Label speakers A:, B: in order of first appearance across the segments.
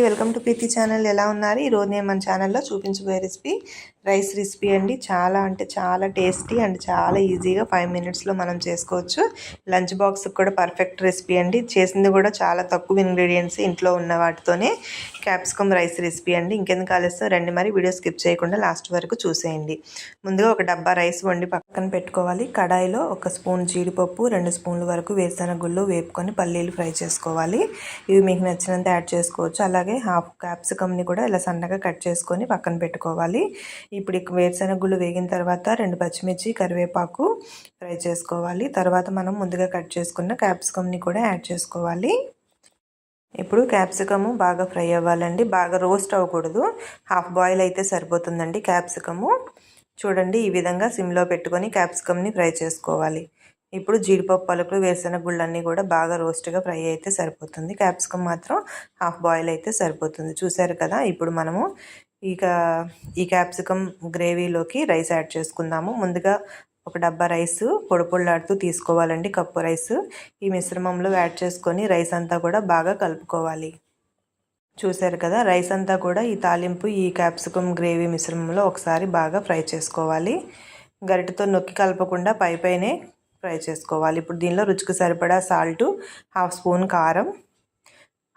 A: Welcome to Preethi channel. ఎలా ఉన్నారు? ఈరోజు నేను మన ఛానల్లో చూపించబోయే రెసిపీ రైస్ రెసిపీ అండి. చాలా అంటే చాలా టేస్టీ అండ్ చాలా ఈజీగా 5 మినిట్స్లో మనం చేసుకోవచ్చు. లంచ్ బాక్స్కి కూడా పర్ఫెక్ట్ రెసిపీ అండి. చేసింది కూడా చాలా తక్కువ ఇంగ్రీడియంట్స్, ఇంట్లో ఉన్న వాటితోనే క్యాప్సికమ్ రైస్ రెసిపీ అండి. ఇంకెందుకు ఆలస్యం, రండి మరి వీడియో స్కిప్ చేయకుండా లాస్ట్ వరకు చూసేయండి. ముందుగా ఒక డబ్బా రైస్ వండి పక్కన పెట్టుకోవాలి. కడాయిలో 1 స్పూన్ జీడిపప్పు, 2 స్పూన్ల వరకు వేరుశెనగ గుళ్ళు వేపుకొని పల్లీలు ఫ్రై చేసుకోవాలి. ఇవి మీకు నచ్చినంత యాడ్ చేసుకోవచ్చు. అలాగే హాఫ్ క్యాప్సికమ్ని కూడా ఇలా సన్నగా కట్ చేసుకొని పక్కన పెట్టుకోవాలి. ఇప్పుడు వేరుశెనగ గుళ్ళు వేగిన తర్వాత 2 పచ్చిమిర్చి, కరివేపాకు ఫ్రై చేసుకోవాలి. తర్వాత మనం ముందుగా కట్ చేసుకున్న క్యాప్సికమ్ని కూడా యాడ్ చేసుకోవాలి. ఇప్పుడు క్యాప్సికము బాగా ఫ్రై అవ్వాలండి. బాగా రోస్ట్ అవ్వకూడదు, హాఫ్ బాయిల్ అయితే సరిపోతుందండి క్యాప్సికము. చూడండి, ఈ విధంగా సిమ్లో పెట్టుకొని క్యాప్సికమ్ని ఫ్రై చేసుకోవాలి. ఇప్పుడు జీడిపప్పు పలుకులు, వేరుశెనగ గుళ్ళన్నీ కూడా బాగా రోస్ట్గా ఫ్రై అయితే సరిపోతుంది. క్యాప్సికమ్ మాత్రం హాఫ్ బాయిల్ అయితే సరిపోతుంది. చూసారు కదా. ఇప్పుడు మనము ఈ క్యాప్సికమ్ గ్రేవీలోకి రైస్ యాడ్ చేసుకుందాము. ముందుగా ఒక డబ్బా రైస్ పొడిపొడిలాడుతూ తీసుకోవాలండి, కప్పు రైస్. ఈ మిశ్రమంలో యాడ్ చేసుకొని రైస్ అంతా కూడా బాగా కలుపుకోవాలి. చూసారు కదా, రైస్ అంతా కూడా ఈ తాలింపు, ఈ క్యాప్సికమ్ గ్రేవీ మిశ్రమంలో ఒకసారి బాగా ఫ్రై చేసుకోవాలి. గరిటెతో నొక్కి కలపకుండా పైనే ఫ్రై చేసుకోవాలి. ఇప్పుడు దీనిలో రుచికి సరిపడా సాల్టు, హాఫ్ స్పూన్ కారం,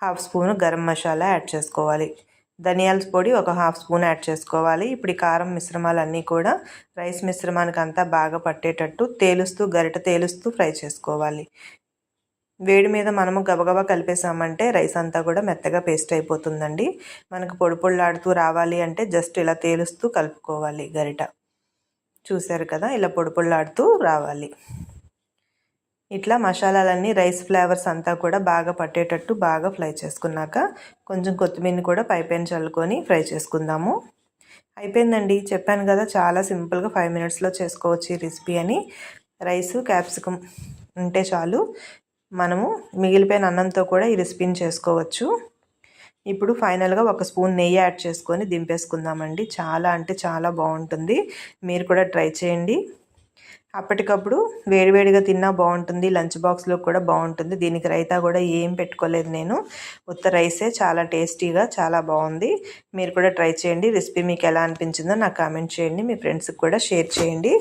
A: half spoon garam masala add చేసుకోవాలి. ధనియాల పొడి ఒక హాఫ్ స్పూన్ యాడ్ చేసుకోవాలి. ఇప్పుడు ఈ కారం మిశ్రమాలన్నీ కూడా రైస్ మిశ్రమానికి అంతా బాగా పట్టేటట్టు గరిటె తేలుస్తూ ఫ్రై చేసుకోవాలి. వేడి మీద మనము గబగబా కలిపేసామంటే రైస్ అంతా కూడా మెత్తగా పేస్ట్ అయిపోతుందండి. మనకు పొడి పొడిలాడుతూ రావాలి అంటే జస్ట్ ఇలా తేలుస్తూ కలుపుకోవాలి గరిట. చూసారు కదా, ఇలా పొడి పొడిలాడుతూ రావాలి. ఇట్లా మసాలాలన్నీ, రైస్ ఫ్లేవర్స్ అంతా కూడా బాగా పట్టేటట్టు బాగా ఫ్రై చేసుకున్నాక కొంచెం కొత్తిమీరని కూడా పైన చల్లుకొని ఫ్రై చేసుకుందాము. అయిపోయిందండి. చెప్పాను కదా, చాలా సింపుల్గా 5 మినిట్స్లో చేసుకోవచ్చు ఈ రెసిపీ అని. రైస్ క్యాప్సికమ్ ఉంటే చాలు, మనము మిగిలిపోయిన అన్నంతో కూడా ఈ రెసిపీని చేసుకోవచ్చు. ఇప్పుడు ఫైనల్గా 1 స్పూన్ నెయ్యి యాడ్ చేసుకొని దింపేసుకుందామండి. చాలా అంటే చాలా బాగుంటుంది. మీరు కూడా ట్రై చేయండి. అప్పటికప్పుడు వేడివేడిగా తిన్నా బాగుంటుంది, లంచ్ బాక్స్లో కూడా బాగుంటుంది. దీనికి రైతా కూడా ఏం పెట్టుకోలేదు నేను, ఉత్త రైసే. చాలా టేస్టీగా చాలా బాగుంది. మీరు కూడా ట్రై చేయండి. రెసిపీ మీకు ఎలా అనిపించిందో నాకు కామెంట్ చేయండి. మీ ఫ్రెండ్స్కి కూడా షేర్ చేయండి.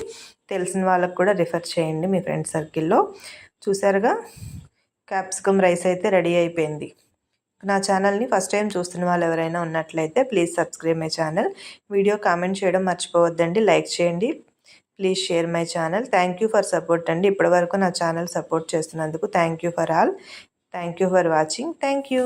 A: తెలిసిన వాళ్ళకు కూడా రిఫర్ చేయండి మీ ఫ్రెండ్స్ సర్కిల్లో. చూసారుగా, క్యాప్సికమ్ రైస్ అయితే రెడీ అయిపోయింది. నా ఛానల్ని ఫస్ట్ టైం చూస్తున్న వాళ్ళు ఎవరైనా ఉన్నట్లయితే please subscribe my channel. Video comment చేయడం మర్చిపోవద్దండి. లైక్ చేయండి. Please share my channel. Thank you for support అండి. ఇప్పటివరకు నా ఛానల్ సపోర్ట్ చేస్తున్నందుకు thank you for all. Thank you for watching. Thank you.